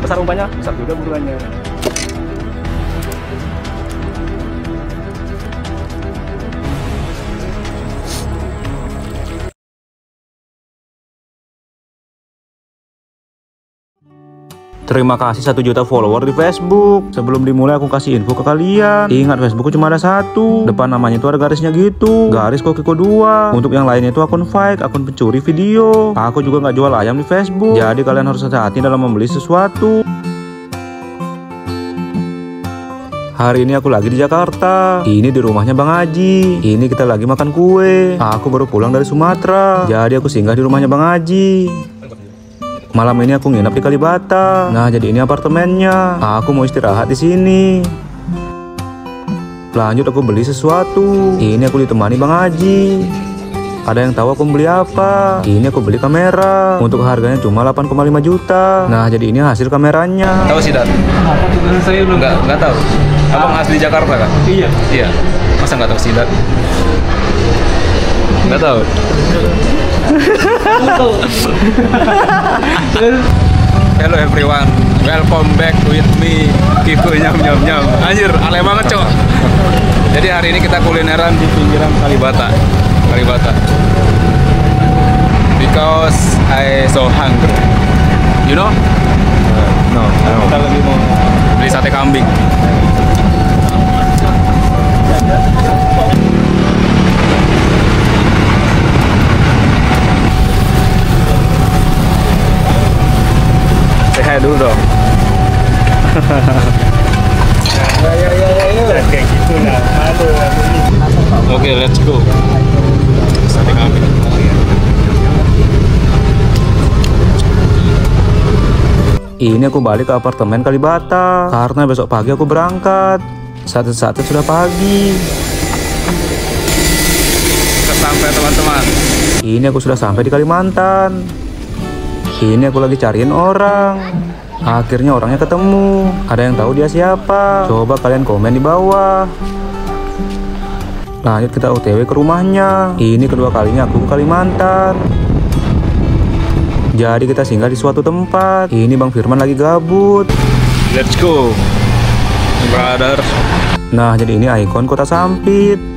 Besar umpannya, besar juga buruannya. Terima kasih 1 juta follower di Facebook. Sebelum dimulai aku kasih info ke kalian. Ingat, Facebookku cuma ada satu. Depan namanya itu ada garisnya gitu. Garis Kokiko 2. Untuk yang lainnya itu akun fake, akun pencuri video. Aku juga nggak jual ayam di Facebook. Jadi kalian harus hati-hati dalam membeli sesuatu. Hari ini aku lagi di Jakarta. Ini di rumahnya Bang Haji. Ini kita lagi makan kue. Aku baru pulang dari Sumatera. Jadi aku singgah di rumahnya Bang Haji. Malam ini aku nginap di Kalibata. Nah, jadi ini apartemennya. Aku mau istirahat di sini. Lanjut aku beli sesuatu. Ini aku ditemani Bang Haji. Ada yang tahu aku beli apa? Ini aku beli kamera. Untuk harganya cuma 8,5 juta. Nah, jadi ini hasil kameranya. Tahu sih, Dan? Saya belum nggak tahu. Abang asli Jakarta kan? Iya. Iya. Masa nggak tahu sih, Dan? Nggak tahu. Hello everyone, welcome back with me Kiko nyam nyam nyam. Anjir, aneh banget cok. Jadi hari ini kita kulineran di pinggiran Kalibata. Because I so hungry. You know? No. Kita lagi mau beli sate kambing. Sehat dulu dong. Ya. Kayak gitu lah. Oke, let's go. Sate kambing. Ini aku balik ke apartemen Kalibata karena besok pagi aku berangkat. Saat sudah pagi. Kita sampai, teman-teman. Ini aku sudah sampai di Kalimantan. Ini aku lagi cariin orang. Akhirnya orangnya ketemu. Ada yang tahu dia siapa? Coba kalian komen di bawah. Lanjut kita OTW ke rumahnya. Ini kedua kalinya aku ke Kalimantan. Jadi kita singgah di suatu tempat. Ini Bang Firman lagi gabut. Let's go, brother. Nah, jadi ini ikon Kota Sampit.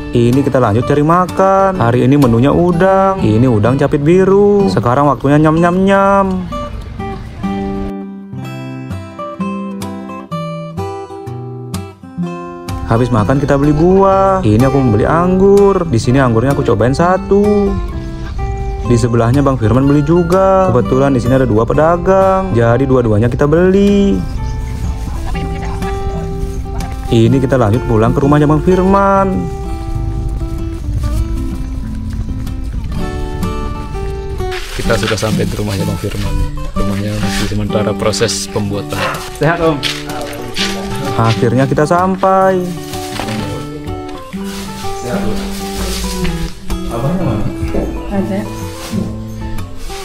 Ini kita lanjut cari makan. Hari ini menunya udang. Ini udang capit biru. Sekarang waktunya nyam nyam nyam. Habis makan kita beli buah. Ini aku membeli anggur. Di sini anggurnya aku cobain satu. Di sebelahnya Bang Firman beli juga. Kebetulan di sini ada 2 pedagang. Jadi dua-duanya kita beli. Ini kita lanjut pulang ke rumahnya Bang Firman. Kita sudah sampai di rumahnya Bang Firman. Rumahnya masih sementara proses pembuatan. Sehat Om. Akhirnya kita sampai. Abangnya mana? Ada.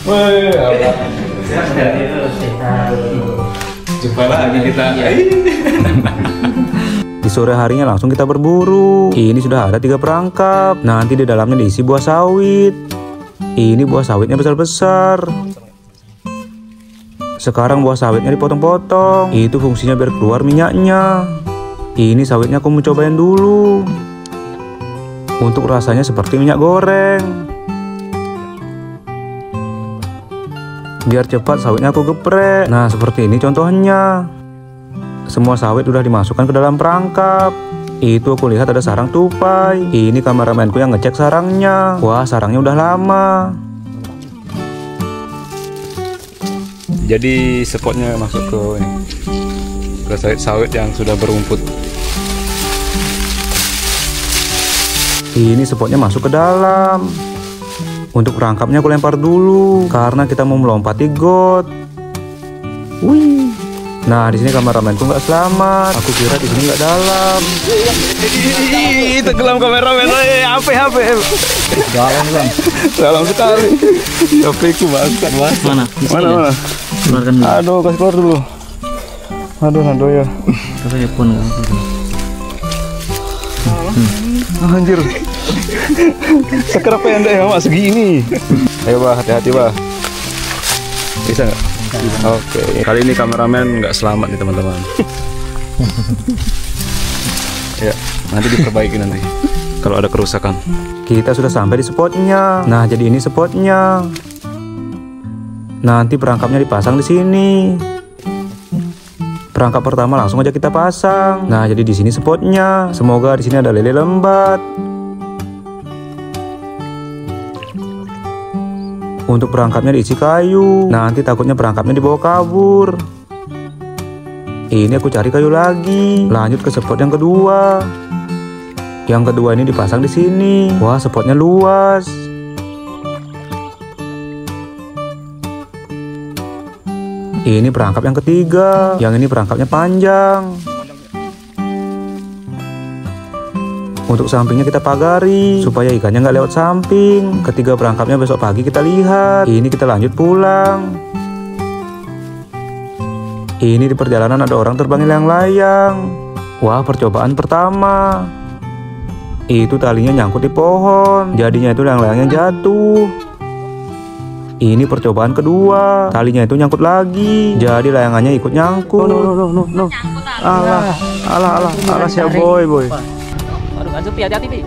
Woi, abang. Jumpa lagi kita. Di sore harinya langsung kita berburu. Ini sudah ada 3 perangkap. Nanti di dalamnya diisi buah sawit. Ini buah sawitnya besar-besar. Sekarang buah sawitnya dipotong-potong. Itu fungsinya biar keluar minyaknya. Ini sawitnya aku mau cobain dulu. Untuk rasanya seperti minyak goreng. Biar cepat sawitnya aku geprek. Nah, seperti ini contohnya. Semua sawit udah dimasukkan ke dalam perangkap. Itu aku lihat ada sarang tupai. Ini kameramenku yang ngecek sarangnya. Wah, sarangnya udah lama. Jadi spotnya masuk ke sawit-sawit yang sudah berumput. Ini spotnya masuk ke dalam. Untuk perangkapnya aku lempar dulu karena kita mau melompati got. Wih. Nah, di sini kameramenku nggak selamat. Aku kira di sini nggak dalam. Tenggelam kameramen. HP. Dalam bang. Dalam sekali. HP-ku bangsat mas. Mana? Mana? Keluarkan dulu. Aduh, kasih keluar dulu. Aduh ya. Kasih pun. Anjir. Sekerap pendek ya mak segini. Ayo bah, hati-hati bah. Bisa nggak? Oke. Kali ini kameramen nggak selamat nih teman-teman. Ya, nanti diperbaiki nanti. Kalau ada kerusakan. Kita sudah sampai di spotnya. Nah, jadi ini spotnya. Nanti perangkapnya dipasang di sini. Perangkap pertama langsung aja kita pasang. Nah, jadi di sini spotnya. Semoga di sini ada lele lembat. Untuk perangkapnya diisi kayu. Nanti takutnya perangkapnya dibawa kabur. Ini aku cari kayu lagi. Lanjut ke spot yang kedua. Yang kedua ini dipasang di sini. Wah, spotnya luas. Ini perangkap yang ketiga. Yang ini perangkapnya panjang. Untuk sampingnya kita pagari supaya ikannya nggak lewat samping. Ketiga perangkapnya besok pagi kita lihat. Ini kita lanjut pulang. Ini di perjalanan ada orang terbang layang-layang. Wah, percobaan pertama. Itu talinya nyangkut di pohon. Jadinya itu layang-layangnya jatuh. Ini percobaan kedua. Talinya itu nyangkut lagi. Jadi layangannya ikut nyangkut. No. Alah siap boy. Aduh, Anzupi, hati-hati, Pi.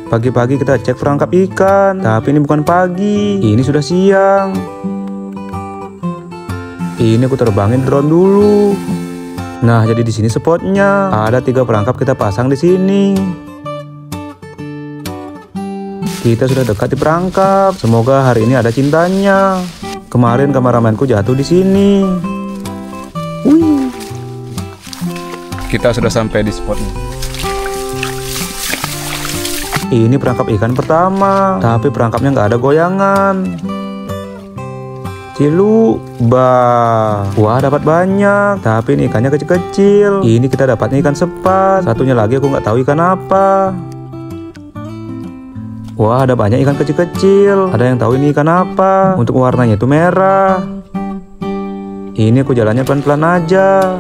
Pagi-pagi kita cek perangkap ikan, tapi ini bukan pagi, ini sudah siang. Ini aku terbangin drone dulu. Nah, jadi di sini spotnya. Ada 3 perangkap kita pasang di sini. Kita sudah dekat di perangkap. Semoga hari ini ada cintanya. Kemarin kameramenku jatuh di sini. Wih. Kita sudah sampai di spotnya. Ini perangkap ikan pertama, tapi perangkapnya nggak ada goyangan. Wah, dapat banyak, tapi ini ikannya kecil-kecil. Ini kita dapatnya ikan sepat. Satunya lagi aku nggak tahu ikan apa. Wah, ada banyak ikan kecil-kecil. Ada yang tahu ini ikan apa? Untuk warnanya itu merah. Ini aku jalannya pelan-pelan aja.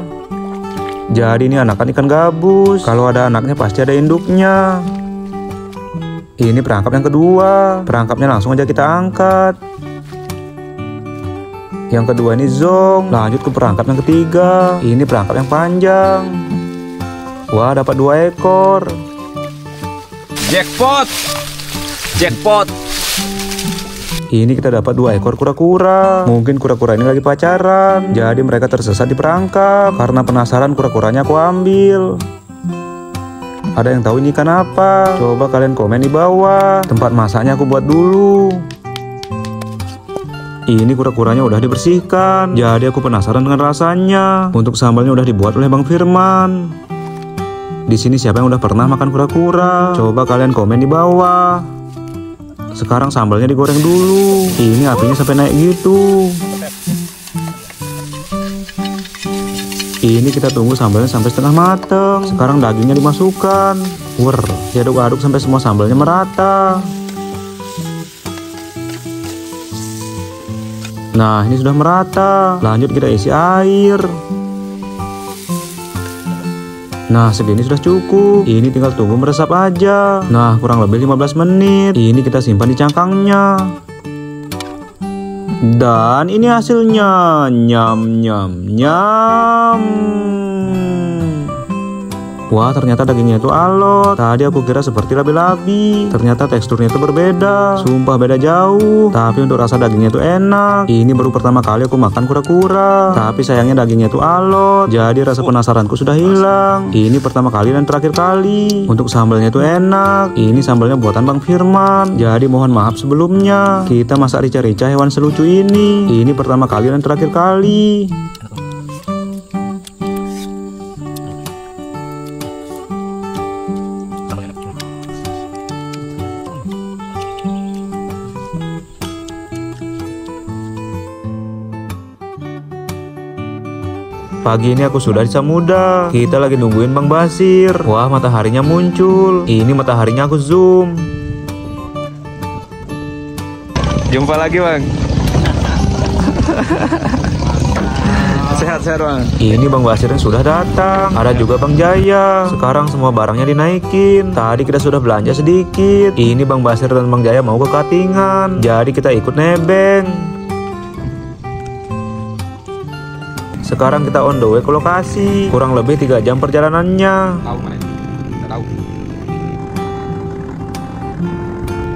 Jadi ini anakan ikan gabus. Kalau ada anaknya pasti ada induknya. Ini perangkap yang kedua. Perangkapnya langsung aja kita angkat. Yang kedua ini zong. Lanjut ke perangkap yang ketiga. Ini perangkap yang panjang. Wah, dapat 2 ekor. Jackpot. Ini kita dapat 2 ekor kura-kura. Mungkin kura-kura ini lagi pacaran. Jadi mereka tersesat di perangkap. Karena penasaran kura-kuranya aku ambil. Ada yang tahu ini ikan apa? Coba kalian komen di bawah. Tempat masaknya aku buat dulu. Ini kura-kuranya udah dibersihkan. Jadi aku penasaran dengan rasanya. Untuk sambalnya udah dibuat oleh Bang Firman. Di sini siapa yang udah pernah makan kura-kura? Coba kalian komen di bawah. Sekarang sambalnya digoreng dulu. Ini apinya sampai naik gitu. Ini kita tunggu sambalnya sampai setengah mateng. Sekarang dagingnya dimasukkan. Diaduk-aduk sampai semua sambalnya merata. Nah, ini sudah merata. Lanjut kita isi air. Nah, segini sudah cukup. Ini tinggal tunggu meresap aja. Nah, kurang lebih 15 menit. Ini kita simpan di cangkangnya. Dan ini hasilnya. Nyam. Wah, ternyata dagingnya itu alot. Tadi aku kira seperti labi-labi. Ternyata teksturnya itu berbeda. Sumpah beda jauh. Tapi untuk rasa dagingnya itu enak. Ini baru pertama kali aku makan kura-kura. Tapi sayangnya dagingnya itu alot. Jadi rasa penasaranku sudah hilang. Ini pertama kali dan terakhir kali. Untuk sambalnya itu enak. Ini sambalnya buatan Bang Firman. Jadi mohon maaf sebelumnya. Kita masak rica-rica hewan selucu ini. Ini pertama kali dan terakhir kali. Pagi ini aku sudah di Samudra. Kita lagi nungguin Bang Basir. Wah, mataharinya muncul. Ini mataharinya aku zoom. Jumpa lagi, Bang. Sehat-sehat Bang. Ini Bang Basir yang sudah datang. Ada juga Bang Jaya. Sekarang semua barangnya dinaikin. Tadi kita sudah belanja sedikit. Ini Bang Basir dan Bang Jaya mau ke Katingan. Jadi kita ikut nebeng. Sekarang kita on the way ke lokasi. Kurang lebih 3 jam perjalanannya.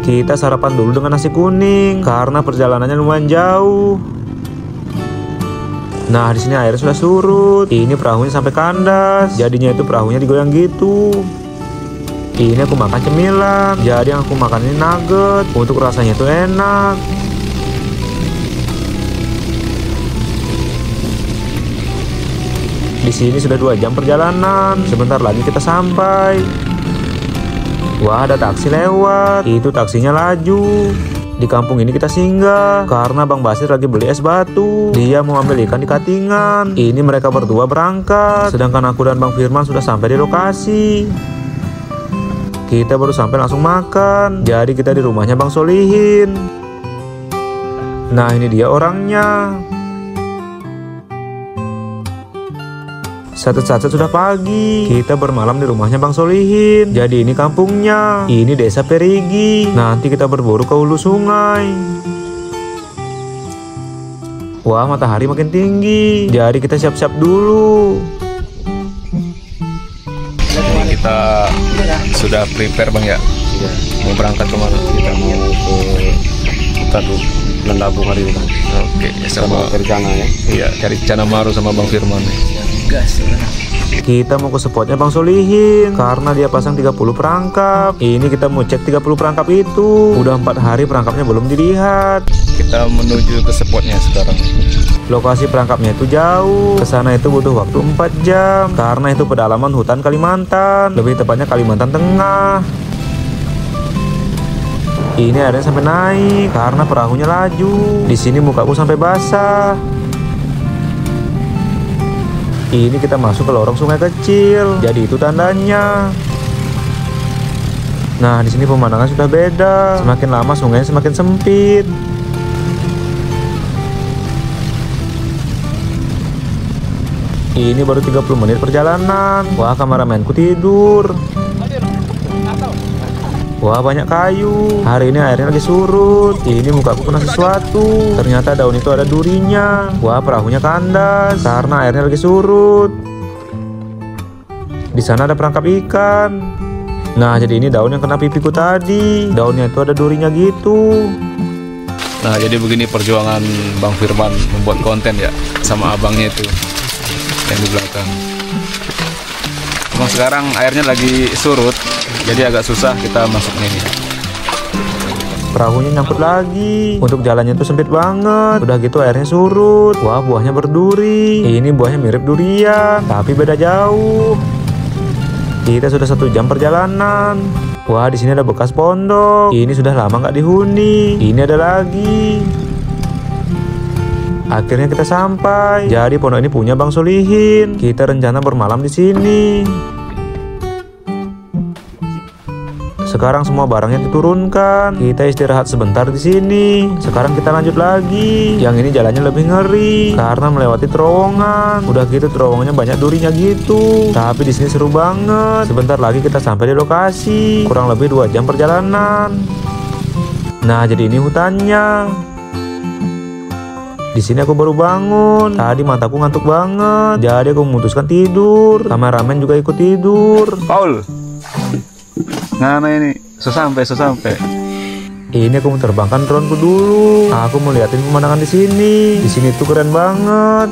Kita sarapan dulu dengan nasi kuning karena perjalanannya lumayan jauh. Nah, di sini airnya sudah surut. Ini perahunya sampai kandas. Jadinya itu perahunya digoyang gitu. Ini aku makan cemilan. Jadi yang aku makan ini nugget. Untuk rasanya itu enak. Di sini sudah 2 jam perjalanan. Sebentar lagi kita sampai. Wah, ada taksi lewat. Itu taksinya laju. Di kampung ini kita singgah karena Bang Basir lagi beli es batu. Dia mau ambil ikan di Katingan. Ini mereka berdua berangkat. Sedangkan aku dan Bang Firman sudah sampai di lokasi. Kita baru sampai langsung makan. Jadi kita di rumahnya Bang Solihin. Nah, ini dia orangnya. Saat-saat sudah pagi. Kita bermalam di rumahnya Bang Solihin. Jadi ini kampungnya. Ini desa Perigi. Nanti kita berburu ke hulu sungai. Wah, matahari makin tinggi. Jadi kita siap-siap dulu. Ini kita sudah prepare Bang ya. Mau berangkat kemana? Kita mau ke hutan Lendabung hari ini. Oke, sama Cari Cana ya. iya, cari Cana Maru sama Bang Firman. Kita mau ke spotnya Bang Solihin karena dia pasang 30 perangkap. Ini kita mau cek 30 perangkap itu. Udah 4 hari perangkapnya belum dilihat. Kita menuju ke spotnya sekarang. Lokasi perangkapnya itu jauh. Kesana itu butuh waktu 4 jam karena itu pedalaman hutan Kalimantan. Lebih tepatnya Kalimantan Tengah. Ini airnya sampai naik karena perahunya laju. Di sini mukaku sampai basah. Ini kita masuk ke lorong sungai kecil. Jadi itu tandanya. Nah, di sini pemandangan sudah beda. Semakin lama sungainya semakin sempit. Ini baru 30 menit perjalanan. Wah, kameramenku tidur. Wah, banyak kayu. Hari ini airnya lagi surut. Ini mukaku kena sesuatu. Ternyata daun itu ada durinya. Wah, perahunya kandas karena airnya lagi surut. Di sana ada perangkap ikan. Nah, jadi ini daun yang kena pipiku tadi. Daunnya itu ada durinya gitu. Nah, jadi begini perjuangan Bang Firman membuat konten ya sama abangnya itu yang di belakang. Emang sekarang airnya lagi surut, jadi agak susah kita masuknya ini. Perahunya nyangkut lagi. Untuk jalannya itu sempit banget. Udah gitu airnya surut. Wah, buahnya berduri. Ini buahnya mirip durian, tapi beda jauh. Kita sudah 1 jam perjalanan. Wah, di sini ada bekas pondok. Ini sudah lama nggak dihuni. Ini ada lagi. Akhirnya kita sampai. Jadi pondok ini punya Bang Solihin. Kita rencana bermalam di sini. Sekarang semua barangnya diturunkan. Kita istirahat sebentar di sini. Sekarang kita lanjut lagi. Yang ini jalannya lebih ngeri karena melewati terowongan. Udah gitu terowongannya banyak durinya gitu. Tapi di sini seru banget. Sebentar lagi kita sampai di lokasi. Kurang lebih 2 jam perjalanan. Nah, jadi ini hutannya. Di sini aku baru bangun. Tadi mataku ngantuk banget. Jadi aku memutuskan tidur. Kameramen juga ikut tidur. Paul, ngana ini? Sesampai. Ini aku terbangkan drone-ku dulu. Aku mau liatin pemandangan di sini. Di sini tuh keren banget.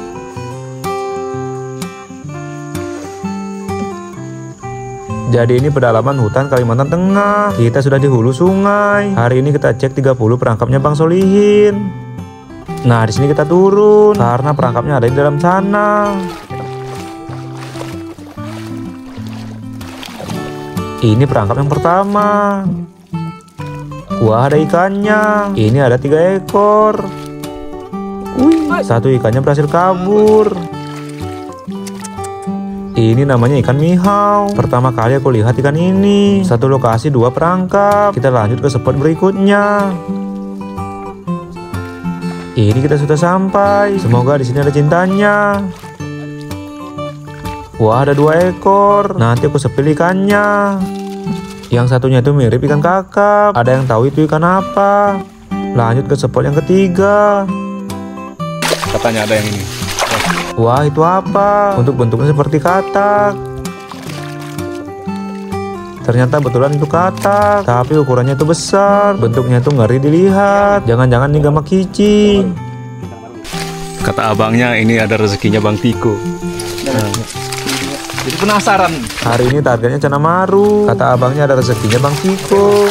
Jadi ini pedalaman hutan Kalimantan Tengah. Kita sudah di hulu sungai. Hari ini kita cek 30 perangkapnya Bang Solihin. Nah, di sini kita turun karena perangkapnya ada di dalam sana. Ini perangkap yang pertama. Wah, ada ikannya. Ini ada 3 ekor. Wih, 1 ikannya berhasil kabur. Ini namanya ikan mihau. Pertama kali aku lihat ikan ini. 1 lokasi 2 perangkap. Kita lanjut ke spot berikutnya. Ini kita sudah sampai. Semoga di sini ada cintanya. Wah, ada 2 ekor. Nanti aku sepil ikannya. Yang satunya itu mirip ikan kakap. Ada yang tahu itu ikan apa? Lanjut ke spot yang ketiga. Katanya ada yang ini. Wah, itu apa? Untuk bentuknya seperti katak. Ternyata betulan itu katak, tapi ukurannya itu besar. Bentuknya itu ngeri dilihat. Jangan-jangan ini gamak kici. Kata abangnya ini ada rezekinya Bang Tiko. Nah, jadi penasaran. Hari ini targetnya Cana Maru. Kata abangnya ada rezekinya Bang Tiko.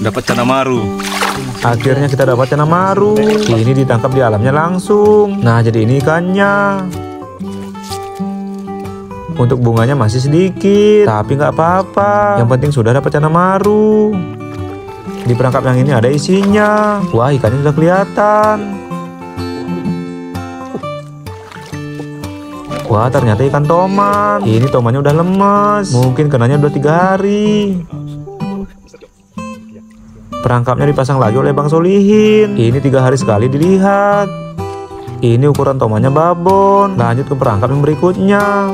Dapat Cana Maru. Akhirnya kita dapat Cana Maru. Ini ditangkap di alamnya langsung. Nah, jadi ini ikannya. Untuk bunganya masih sedikit, tapi nggak apa-apa. Yang penting sudah dapat Cana Maru. Di perangkap yang ini ada isinya. Wah, ikannya sudah kelihatan. Wah, ternyata ikan toman. Ini tomannya udah lemes. Mungkin kenanya udah 3 hari. Perangkapnya dipasang lagi oleh Bang Solihin. Ini 3 hari sekali dilihat. Ini ukuran tomannya babon. Lanjut ke perangkap yang berikutnya.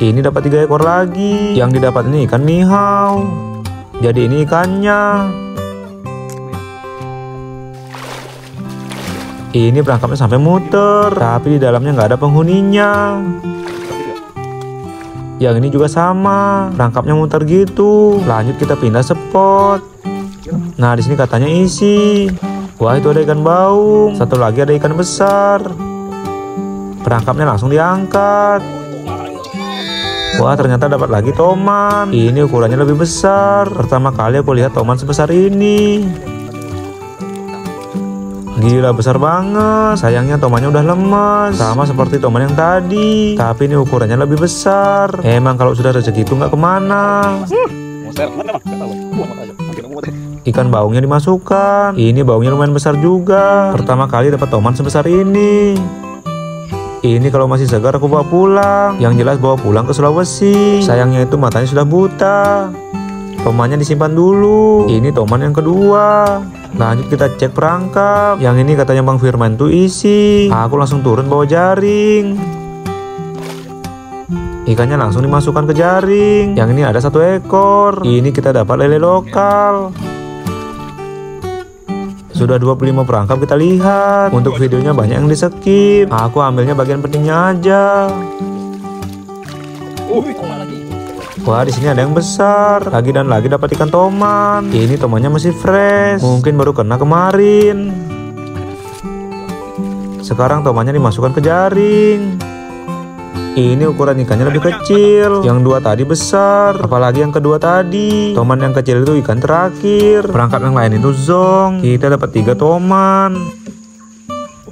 Ini dapat 3 ekor lagi. Yang didapat ini ikan nihau. Jadi ini ikannya. Ini perangkapnya sampai muter, tapi di dalamnya nggak ada penghuninya. Yang ini juga sama, perangkapnya muter gitu. Lanjut kita pindah spot. Nah, di sini katanya isi. Wah, itu ada ikan baung. Satu lagi ada ikan besar. Perangkapnya langsung diangkat. Wah, ternyata dapat lagi toman. Ini ukurannya lebih besar. Pertama kali aku lihat toman sebesar ini. Gila, besar banget. Sayangnya tomannya udah lemes, sama seperti toman yang tadi. Tapi ini ukurannya lebih besar. Emang kalau sudah rezeki itu nggak kemana. Ikan baungnya dimasukkan. Ini baungnya lumayan besar juga. Pertama kali dapat toman sebesar ini. Ini kalau masih segar aku bawa pulang. Yang jelas bawa pulang ke Sulawesi. Sayangnya itu matanya sudah buta. Tomannya disimpan dulu. Ini toman yang kedua. Lanjut kita cek perangkap. Yang ini katanya Bang Firman tuh isi. Aku langsung turun bawa jaring. Ikannya langsung dimasukkan ke jaring. Yang ini ada 1 ekor. Ini kita dapat lele lokal. Sudah 25 perangkap kita lihat. Untuk videonya banyak yang di skip. Aku ambilnya bagian pentingnya aja. Wah, di sini ada yang besar. Lagi dan lagi dapat ikan toman. Ini tomannya masih fresh. Mungkin baru kena kemarin. Sekarang tomannya dimasukkan ke jaring. Ini ukuran ikannya lebih kecil. Yang 2 tadi besar. Apalagi yang kedua tadi. Toman yang kecil itu ikan terakhir. Perangkap yang lain itu zong. Kita dapat 3 toman.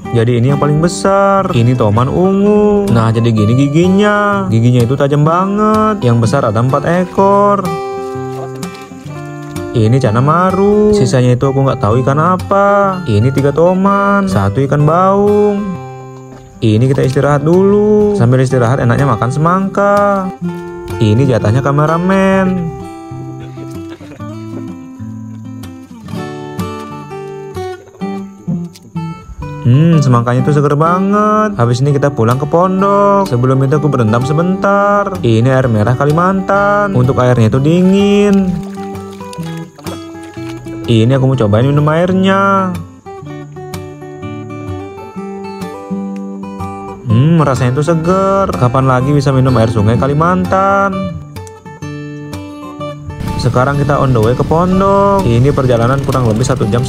Jadi ini yang paling besar. Ini toman ungu. Nah, jadi gini giginya. Giginya itu tajam banget. Yang besar ada 4 ekor. Ini Cana Maru. Sisanya itu aku nggak tahu ikan apa. Ini 3 toman, 1 ikan baung. Ini kita istirahat dulu. Sambil istirahat enaknya makan semangka. Ini jatahnya kameramen. Semangkanya itu seger banget. Habis ini kita pulang ke pondok. Sebelum itu aku berendam sebentar. Ini air merah Kalimantan. Untuk airnya itu dingin. Ini aku mau cobain minum airnya. Rasanya itu seger. Kapan lagi bisa minum air sungai Kalimantan? Sekarang kita on the way ke pondok. Ini perjalanan kurang lebih 1,5 jam.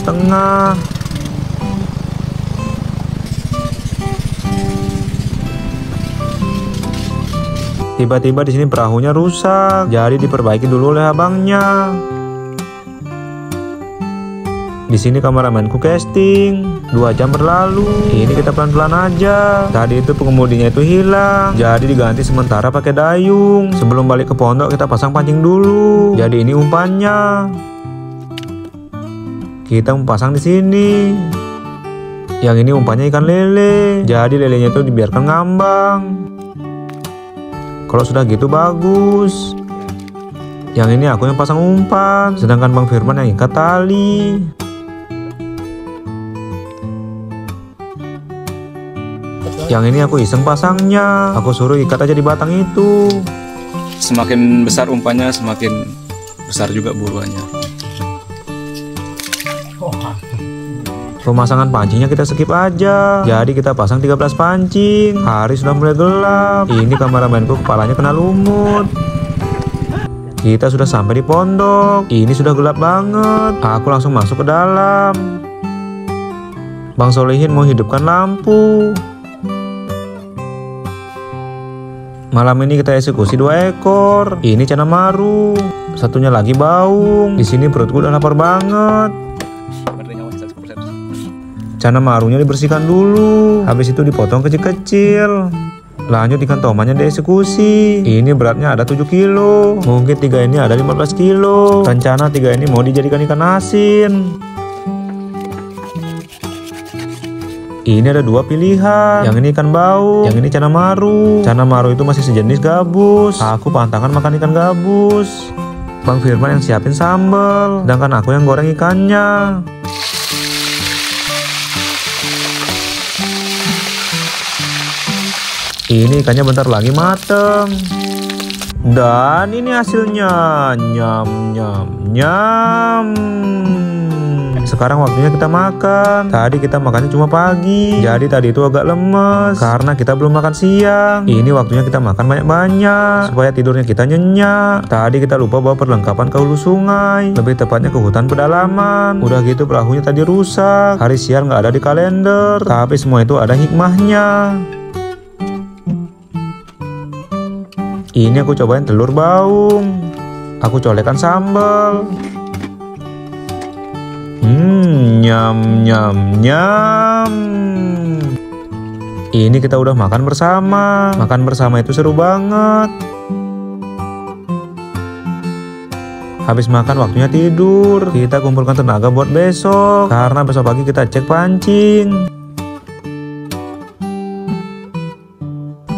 Tiba-tiba di sini perahunya rusak, jadi diperbaiki dulu oleh abangnya. Di sini kameramenku casting. 2 jam berlalu. Ini kita pelan-pelan aja. Tadi itu pengemudinya itu hilang, jadi diganti sementara pakai dayung. Sebelum balik ke pondok kita pasang pancing dulu. Jadi ini umpannya. Kita pasang di sini. Yang ini umpannya ikan lele. Jadi lelenya itu dibiarkan ngambang. Kalau sudah gitu bagus. Yang ini aku yang pasang umpan, sedangkan Bang Firman yang ikat tali. Yang ini aku iseng pasangnya. Aku suruh ikat aja di batang itu. Semakin besar umpannya, semakin besar juga buruannya. Pemasangan pancingnya kita skip aja. Jadi kita pasang 13 pancing. Hari sudah mulai gelap. Ini kameramenku kepalanya kena lumut. Kita sudah sampai di pondok. Ini sudah gelap banget. Aku langsung masuk ke dalam. Bang Solihin mau hidupkan lampu. Malam ini kita eksekusi 2 ekor. Ini cana maru, satunya lagi baung. Di sini perutku udah lapar banget. Cana marunya dibersihkan dulu. Habis itu dipotong kecil-kecil. Lanjut ikan tomannya dieksekusi. Ini beratnya ada 7 kilo. Mungkin 3 ini ada 15 kilo. Rencana 3 ini mau dijadikan ikan asin. Ini ada 2 pilihan. Yang ini ikan bau, yang ini cana maru. Cana maru itu masih sejenis gabus. Aku pantangan makan ikan gabus. Bang Firman yang siapin sambal, sedangkan aku yang goreng ikannya. Ini ikannya bentar lagi mateng. Dan ini hasilnya. Nyam nyam nyam. Sekarang waktunya kita makan. Tadi kita makannya cuma pagi. Jadi tadi itu agak lemes karena kita belum makan siang. Ini waktunya kita makan banyak-banyak supaya tidurnya kita nyenyak. Tadi kita lupa bawa perlengkapan ke hulu sungai, lebih tepatnya ke hutan pedalaman. Udah gitu perahunya tadi rusak. Hari siar nggak ada di kalender. Tapi semua itu ada hikmahnya. Ini aku cobain telur baung. Aku colekan sambal. Nyam nyam nyam. Ini kita udah makan bersama. Makan bersama itu seru banget. Habis makan waktunya tidur. Kita kumpulkan tenaga buat besok, karena besok pagi kita cek pancing.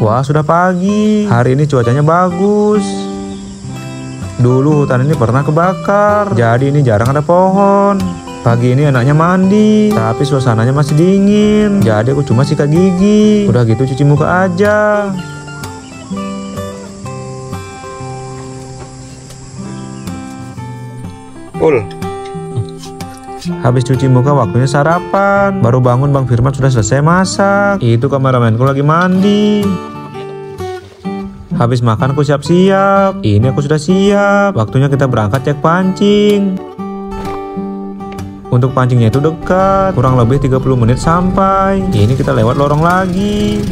Wah, sudah pagi. Hari ini cuacanya bagus. Dulu hutan ini pernah kebakar, jadi ini jarang ada pohon. Pagi ini enaknya mandi, tapi suasananya masih dingin. Jadi aku cuma sikat gigi. Udah gitu cuci muka aja. Habis cuci muka waktunya sarapan. Baru bangun Bang Firman sudah selesai masak. Itu kameramenku lagi mandi. Habis makan aku siap-siap. Ini aku sudah siap. Waktunya kita berangkat cek pancing. Untuk pancingnya itu dekat, kurang lebih 30 menit sampai. Ini kita lewat lorong lagi.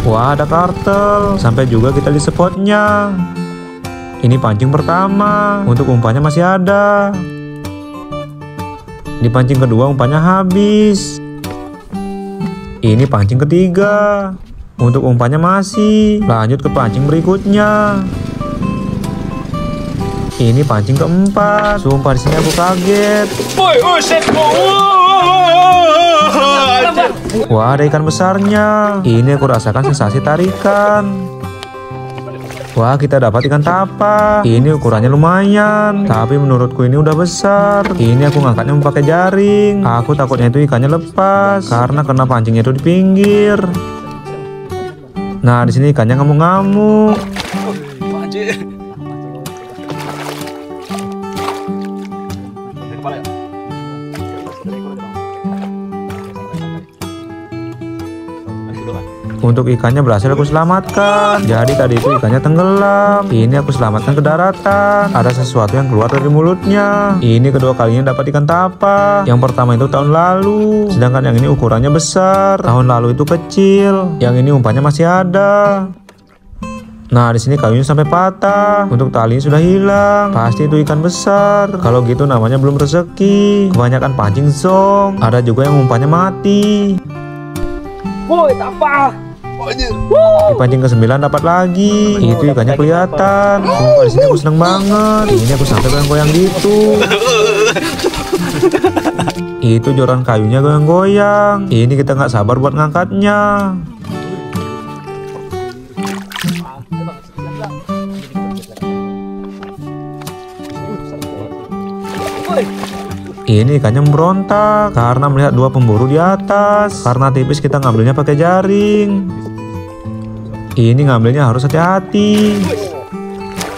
Wah, ada kartel. Sampai juga kita di spotnya. Ini pancing pertama. Untuk umpannya masih ada. Di pancing kedua umpannya habis. Ini pancing ketiga. Untuk umpannya masih. Lanjut ke pancing berikutnya. Ini pancing keempat. Sumpah di sini aku kaget. Wah, ada ikan besarnya. Ini aku rasakan sensasi tarikan. Wah, kita dapat ikan tapa. Ini ukurannya lumayan, tapi menurutku ini udah besar. Ini aku ngangkatnya memakai jaring. Aku takutnya itu ikannya lepas karena kena pancingnya itu di pinggir. Nah, di sini ikannya ngamuk-ngamuk. Untuk ikannya berhasil aku selamatkan. Jadi tadi itu ikannya tenggelam. Ini aku selamatkan ke daratan. Ada sesuatu yang keluar dari mulutnya. Ini kedua kalinya dapat ikan tapa. Yang pertama itu tahun lalu, sedangkan yang ini ukurannya besar. Tahun lalu itu kecil. Yang ini umpannya masih ada. Nah, di sini kayunya sampai patah. Untuk talinya sudah hilang. Pasti itu ikan besar. Kalau gitu namanya belum rezeki. Kebanyakan pancing zong. Ada juga yang umpannya mati. Woi, tapa. Di pancing ke-9 dapat lagi. Itu ikannya kelihatan. Sumpah di sini aku seneng banget. Ini aku sampai goyang-goyang gitu. Itu joran kayunya goyang-goyang. Ini kita nggak sabar buat ngangkatnya. Ini ikannya memberontak karena melihat dua pemburu di atas. Karena tipis kita ngambilnya pakai jaring. Ini ngambilnya harus hati-hati.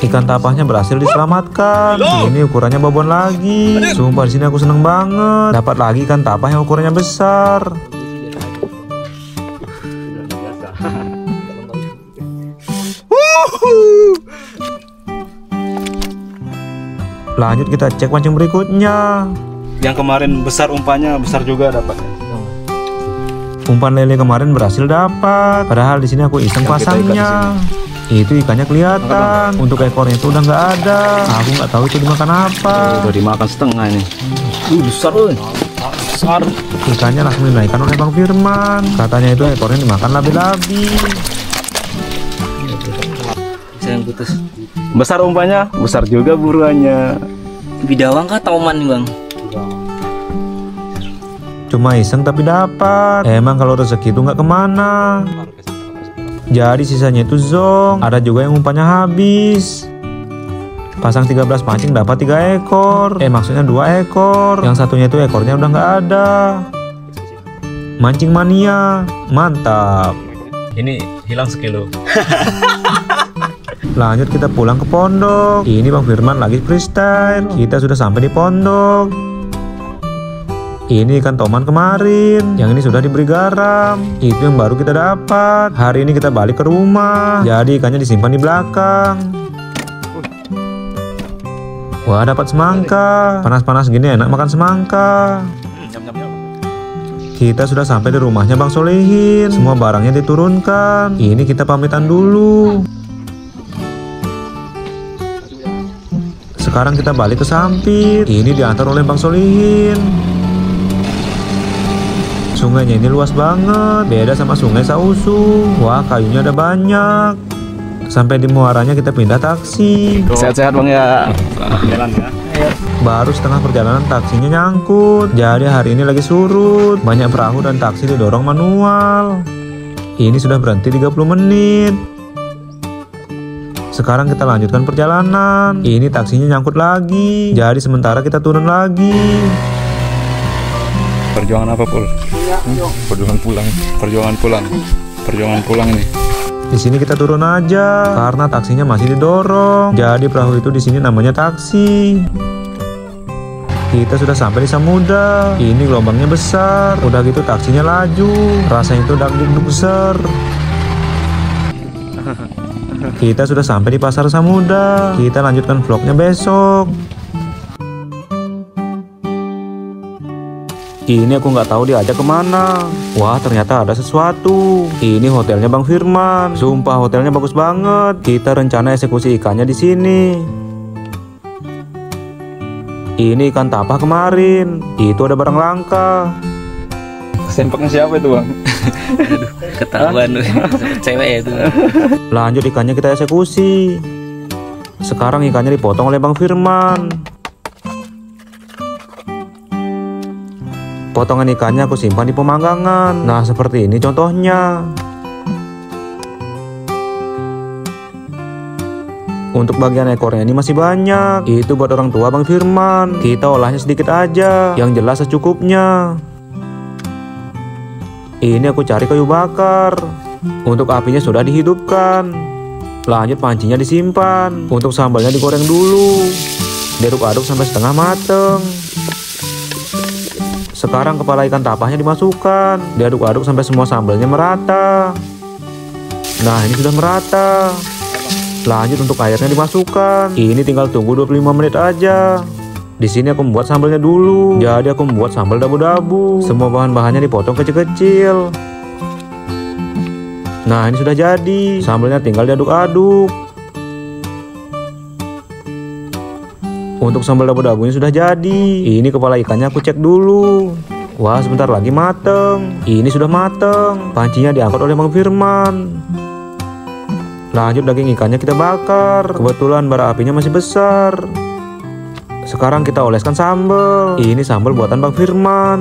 Ikan tapahnya berhasil diselamatkan. Ini ukurannya babon lagi. Sumpah di sini aku seneng banget. Dapat lagi ikan tapah yang ukurannya besar. Lanjut kita cek pancing berikutnya. Yang kemarin besar umpannya besar juga dapat. Umpan lele kemarin berhasil dapat. Padahal di sini aku iseng Yang kita ikat pasangnya. Itu ikannya kelihatan. Untuk ekornya itu udah nggak ada. Aku nggak tahu itu dimakan apa. Udah dimakan setengah ini. Besar besar. Ikannya langsung dinaikkan oleh Bang Firman. Katanya itu ekornya dimakan labi-labi. Sayang putus. Besar umpannya, besar juga buruannya. Bidawang kah tauman nih bang? Cuma iseng tapi dapat. Emang kalau rezeki itu nggak kemana. Jadi sisanya itu zong. Ada juga yang umpannya habis. Pasang 13 pancing dapat 3 ekor. Maksudnya 2 ekor. Yang satunya itu ekornya udah nggak ada. Mancing mania, mantap. Ini hilang sekilo. Lanjut kita pulang ke pondok. Ini Bang Firman lagi freestyle. Kita sudah sampai di pondok. Ini ikan toman kemarin. Yang ini sudah diberi garam. Itu yang baru kita dapat. Hari ini kita balik ke rumah. Jadi ikannya disimpan di belakang. Wah, dapat semangka. Panas-panas gini enak makan semangka. Kita sudah sampai di rumahnya Bang Solehin. Semua barangnya diturunkan. Ini kita pamitan dulu. Sekarang kita balik ke Sampit. Ini diantar oleh Bang Solihin. Sungainya ini luas banget, beda sama sungai Sausu. Wah, kayunya ada banyak. Sampai di muaranya kita pindah taksi. Sehat-sehat bang ya. Jalan ya. Baru setengah perjalanan taksinya nyangkut. Jadi hari ini lagi surut. Banyak perahu dan taksi didorong manual. Ini sudah berhenti 30 menit. Sekarang kita lanjutkan perjalanan. Ini taksinya nyangkut lagi. Jadi sementara kita turun lagi. Perjuangan apa Pul? Perjuangan pulang. Perjuangan pulang. Perjuangan pulang ini. Di sini kita turun aja karena taksinya masih didorong. Jadi perahu itu di sini namanya taksi. Kita sudah sampai di Samudra. Ini gelombangnya besar. Udah gitu taksinya laju. Rasanya itu dagdikduk besar. Kita sudah sampai di Pasar Samudra. Kita lanjutkan vlognya besok. Ini aku nggak tahu diajak kemana. Wah, ternyata ada sesuatu. Ini hotelnya Bang Firman. Sumpah hotelnya bagus banget. Kita rencana eksekusi ikannya di sini. Ini ikan tapah kemarin. Itu ada barang langka. Sempaknya siapa itu bang? Ketahuan cewek ya itu. Lanjut ikannya kita eksekusi. Sekarang ikannya dipotong oleh Bang Firman. Potongan ikannya aku simpan di pemanggangan. Nah, seperti ini contohnya. Untuk bagian ekornya ini masih banyak. Itu buat orang tua Bang Firman. Kita olahnya sedikit aja, yang jelas secukupnya. Ini aku cari kayu bakar. Untuk apinya sudah dihidupkan. Lanjut pancinya disimpan. Untuk sambalnya digoreng dulu. Diaduk-aduk sampai setengah mateng. Sekarang kepala ikan tapahnya dimasukkan. Diaduk-aduk sampai semua sambalnya merata. Nah, ini sudah merata. Lanjut untuk airnya dimasukkan. Ini tinggal tunggu 25 menit aja. Di sini aku membuat sambalnya dulu. Jadi aku membuat sambal dabu-dabu. Semua bahan-bahannya dipotong kecil-kecil. Nah, ini sudah jadi. Sambalnya tinggal diaduk-aduk. Untuk sambal dabu-dabunya sudah jadi. Ini kepala ikannya aku cek dulu. Wah, sebentar lagi mateng. Ini sudah mateng. Pancinya diangkat oleh Bang Firman. Lanjut daging ikannya kita bakar. Kebetulan bara apinya masih besar. Sekarang kita oleskan sambal. Ini sambal buatan Bang Firman.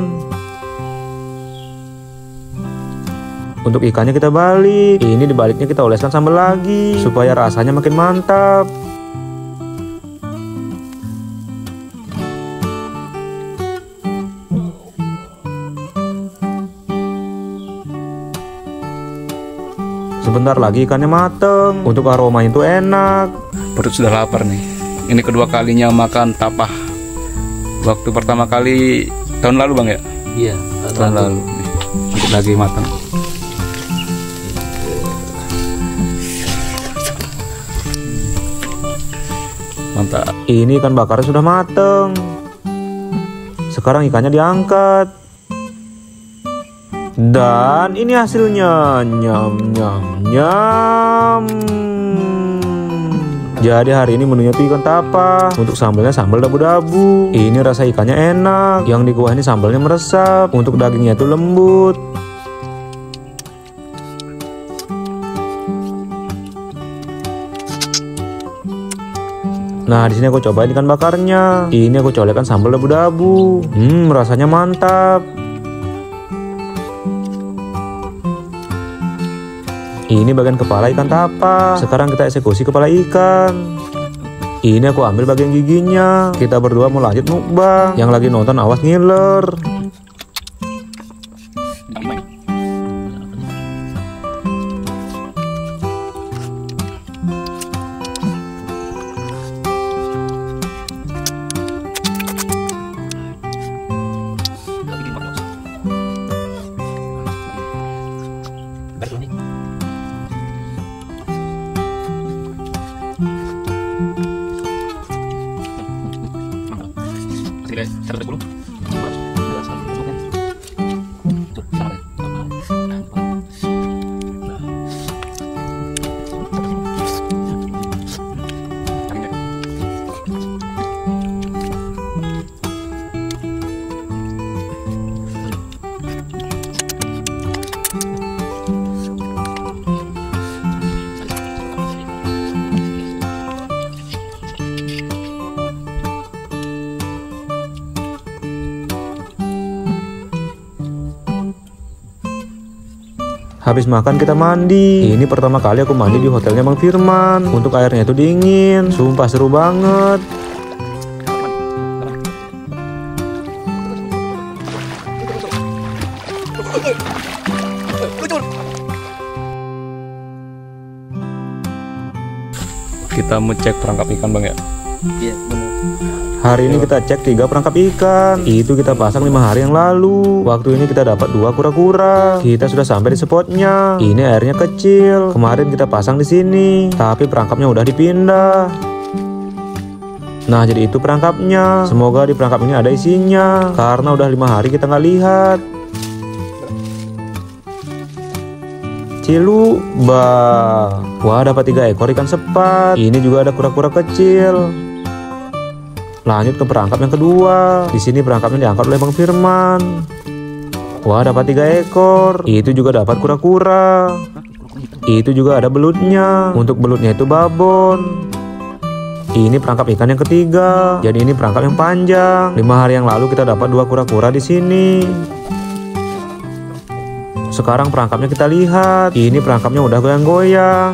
Untuk ikannya kita balik. Ini dibaliknya kita oleskan sambal lagi supaya rasanya makin mantap. Sebentar lagi ikannya mateng. Untuk aromanya itu enak. Perut sudah lapar nih. Ini kedua kalinya makan tapah. Waktu pertama kali tahun lalu Bang ya? Iya, Tahun lalu. Nih, dikit lagi matang. Mantap. Ini ikan bakarnya sudah mateng. Sekarang ikannya diangkat. Dan ini hasilnya. Nyam nyam nyam. Jadi hari ini menunya tuh ikan tapa. Untuk sambalnya sambal dabu-dabu. Ini rasa ikannya enak. Yang di kuah ini sambalnya meresap. Untuk dagingnya tuh lembut. Nah, di sini aku cobain ikan bakarnya. Ini aku colekkan sambal dabu-dabu. Rasanya mantap. Ini bagian kepala ikan tapa. Sekarang kita eksekusi kepala ikan. Ini aku ambil bagian giginya. Kita berdua mau lanjut mukbang. Yang lagi nonton awas ngiler. Habis makan kita mandi. Ini pertama kali aku mandi di hotelnya Bang Firman. Untuk airnya itu dingin. Sumpah seru banget. Kita mau cek perangkap ikan Bang ya. Iya, benar. Hari ini kita cek 3 perangkap ikan. Itu kita pasang 5 hari yang lalu. Waktu ini kita dapat 2 kura-kura. Kita sudah sampai di spotnya. Ini airnya kecil. Kemarin kita pasang di sini, tapi perangkapnya udah dipindah. Nah, jadi itu perangkapnya. Semoga di perangkap ini ada isinya, karena udah 5 hari kita nggak lihat. Ciluba. Wah, dapat 3 ekor ikan sepat. Ini juga ada kura-kura kecil. Lanjut ke perangkap yang kedua. Di sini perangkapnya diangkat oleh Bang Firman. Wah, dapat 3 ekor. Itu juga dapat kura-kura. Itu juga ada belutnya. Untuk belutnya itu babon. Ini perangkap ikan yang ketiga. Jadi ini perangkap yang panjang. 5 hari yang lalu kita dapat 2 kura-kura di sini. Sekarang perangkapnya kita lihat. Ini perangkapnya udah goyang-goyang.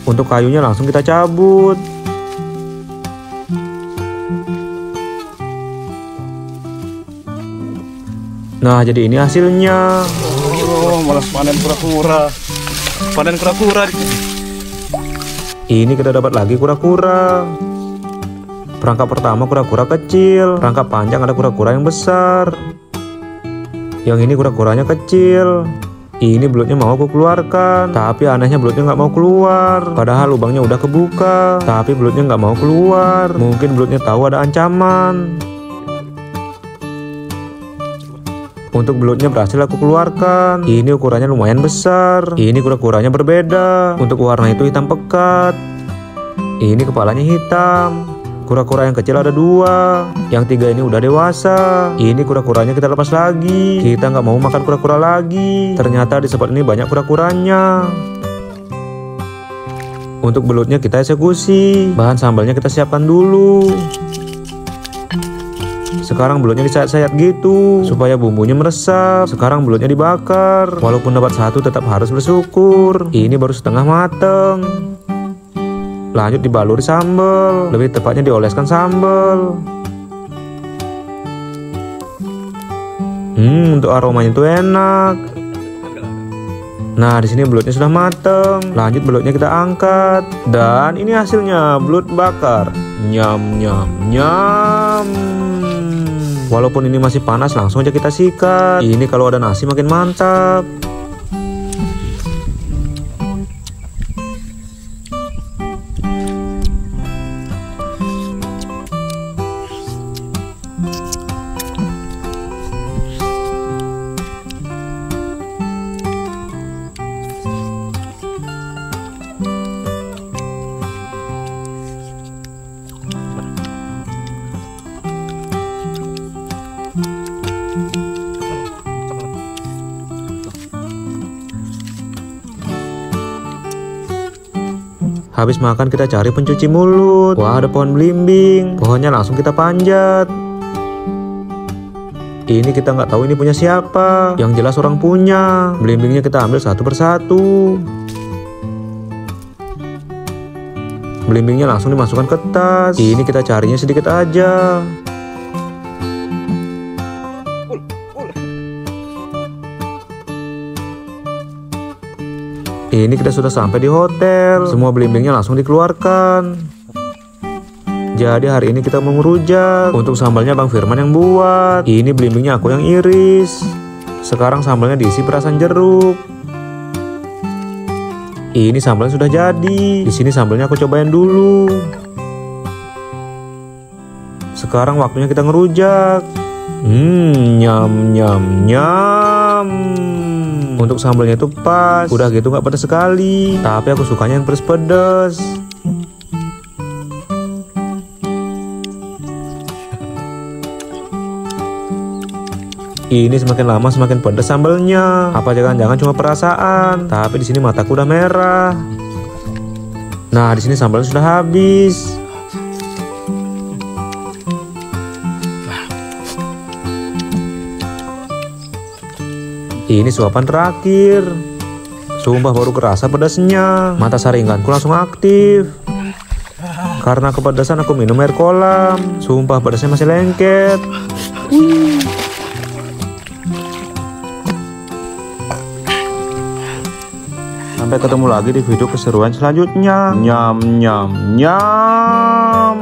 Untuk kayunya langsung kita cabut. Nah, jadi ini hasilnya. Oh, malas panen kura-kura. Panen kura-kura. Ini kita dapat lagi kura-kura. Perangkap pertama kura-kura kecil. Perangkap panjang ada kura-kura yang besar. Yang ini kura-kuranya kecil. Ini belutnya mau aku keluarkan, tapi anehnya belutnya nggak mau keluar. Padahal lubangnya udah kebuka, tapi belutnya nggak mau keluar. Mungkin belutnya tahu ada ancaman. Untuk belutnya berhasil aku keluarkan. Ini ukurannya lumayan besar. Ini kura-kuranya berbeda. Untuk warna itu hitam pekat. Ini kepalanya hitam. Kura-kura yang kecil ada 2. Yang 3 ini udah dewasa. Ini kura-kuranya kita lepas lagi. Kita nggak mau makan kura-kura lagi. Ternyata di spot ini banyak kura-kuranya. Untuk belutnya kita eksekusi. Bahan sambalnya kita siapkan dulu. Sekarang belutnya disayat-sayat gitu supaya bumbunya meresap. Sekarang belutnya dibakar. Walaupun dapat 1 tetap harus bersyukur. Ini baru setengah mateng. Lanjut dibaluri sambal. Lebih tepatnya dioleskan sambal. Untuk aromanya itu enak. Nah, di sini belutnya sudah mateng. Lanjut belutnya kita angkat. Dan ini hasilnya, belut bakar. Nyam nyam nyam. Walaupun ini masih panas, langsung aja kita sikat. Ini kalau ada nasi makin mantap. Habis makan kita cari pencuci mulut. Wah, ada pohon belimbing. Pohonnya langsung kita panjat. Ini kita nggak tahu ini punya siapa. Yang jelas orang punya. Belimbingnya kita ambil satu persatu. Belimbingnya langsung dimasukkan ke tas. Ini kita carinya sedikit aja. Ini kita sudah sampai di hotel. Semua belimbingnya langsung dikeluarkan. Jadi hari ini kita mau ngerujak. Untuk sambalnya Bang Firman yang buat. Ini belimbingnya aku yang iris. Sekarang sambalnya diisi perasan jeruk. Ini sambalnya sudah jadi. Di sini sambalnya aku cobain dulu. Sekarang waktunya kita ngerujak. Nyam nyam nyam. Untuk sambalnya itu pas. Udah gitu nggak pedas sekali. Tapi aku sukanya yang pedas-pedas. Ini semakin lama semakin pedas sambalnya. Apa jangan-jangan cuma perasaan? Tapi di sini mataku udah merah. Nah, di sini sambalnya sudah habis. Ini suapan terakhir. Sumpah baru kerasa pedasnya. Mata saringanku langsung aktif. Karena kepedasan aku minum air kolam. Sumpah pedasnya masih lengket. Sampai ketemu lagi di video keseruan selanjutnya. Nyam nyam nyam.